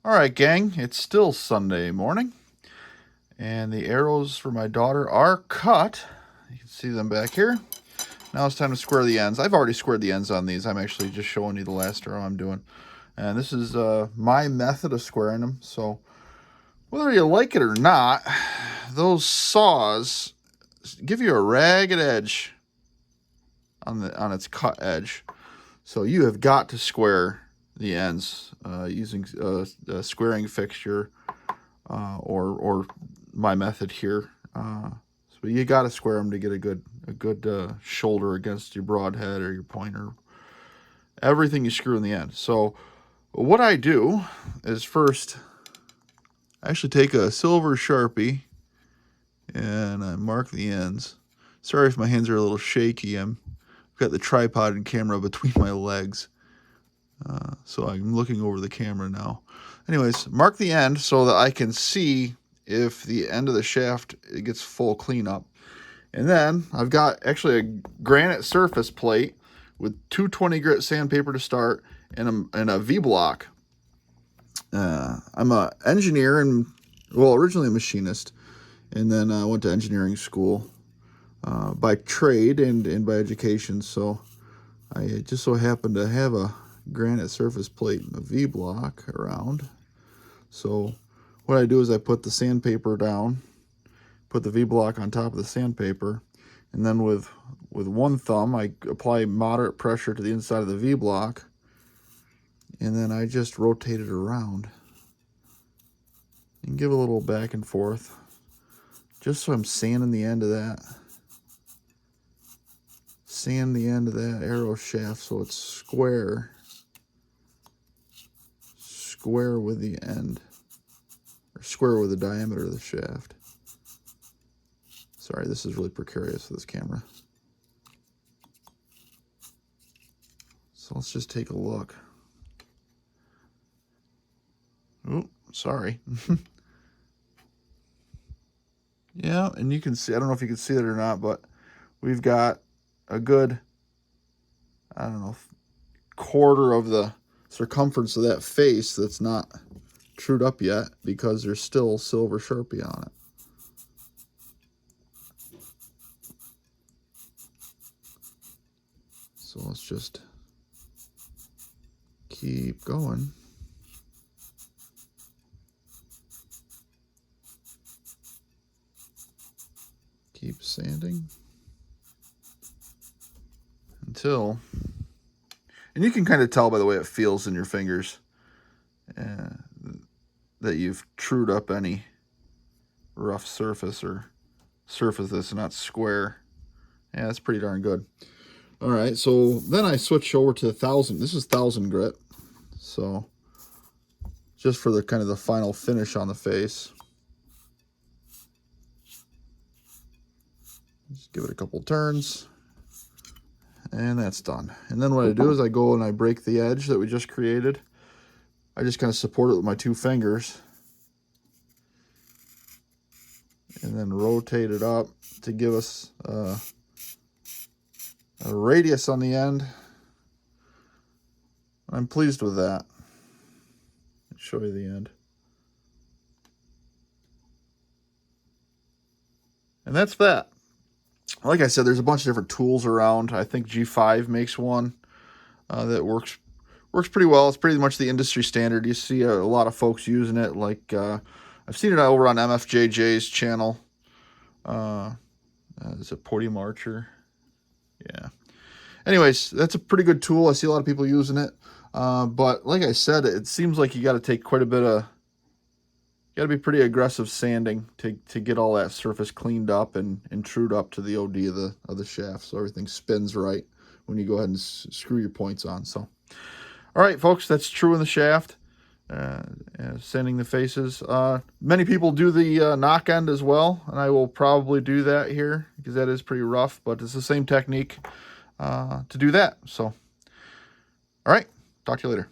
All right, gang, it's still Sunday morning, and the arrows for my daughter are cut. You can see them back here. Now it's time to square the ends. I've already squared the ends on these. I'm actually just showing you the last arrow I'm doing. And this is my method of squaring them. So whether you like it or not, those saws give you a ragged edge on its cut edge. So you have got to square the ends using a squaring fixture or my method here. So you got to square them to get a good shoulder against your broadhead or your pointer. Everything you screw in the end. So what I do is first I actually take a silver Sharpie and I mark the ends. Sorry if my hands are a little shaky. I've got the tripod and camera between my legs. So I'm looking over the camera now. Anyways, mark the end so that I can see if the end of the shaft it gets full cleanup. And then I've got actually a granite surface plate with 220 grit sandpaper to start and a V-block. I'm an engineer and, well, originally a machinist, and then I went to engineering school by trade and by education. So I just so happen to have a granite surface plate and a V-block around. So what I do is I put the sandpaper down, put the V-block on top of the sandpaper, and then with one thumb I apply moderate pressure to the inside of the V-block, and then I just rotate it around and give a little back and forth just so I'm sanding the end of that. Sand the end of that arrow shaft so it's square with the end, or square with the diameter of the shaft. Sorry, this is really precarious with this camera. So let's just take a look. Oh, sorry. Yeah, and you can see, I don't know if you can see it or not, but we've got a good, I don't know, quarter of the circumference of that face that's not trued up yet because there's still silver Sharpie on it. So let's just keep going. Keep sanding until, and you can kind of tell by the way it feels in your fingers that you've trued up any rough surface or surface that's not square. Yeah, that's pretty darn good. All right, so then I switch over to 1000. This is 1000 grit. So just for the kind of the final finish on the face. Just give it a couple turns. And that's done. And then what I do is I go and I break the edge that we just created. I just kind of support it with my two fingers. And then rotate it up to give us a radius on the end. I'm pleased with that. I'll show you the end. And that's that. Like I said, there's a bunch of different tools around. I think G5 makes one that works pretty well. It's pretty much the industry standard. You see a lot of folks using it. Like I've seen it over on MFJJ's channel. Is it Podium Archer? Yeah. Anyways, that's a pretty good tool. I see a lot of people using it. But like I said, it seems like you got to take quite a bit of, you got to be pretty aggressive sanding to get all that surface cleaned up and trued up to the OD of the shaft, so everything spins right when you go ahead and screw your points on. So, all right, folks, that's true in the shaft. Sanding the faces. Many people do the knock end as well, and I will probably do that here because that is pretty rough, but it's the same technique to do that. So, all right, talk to you later.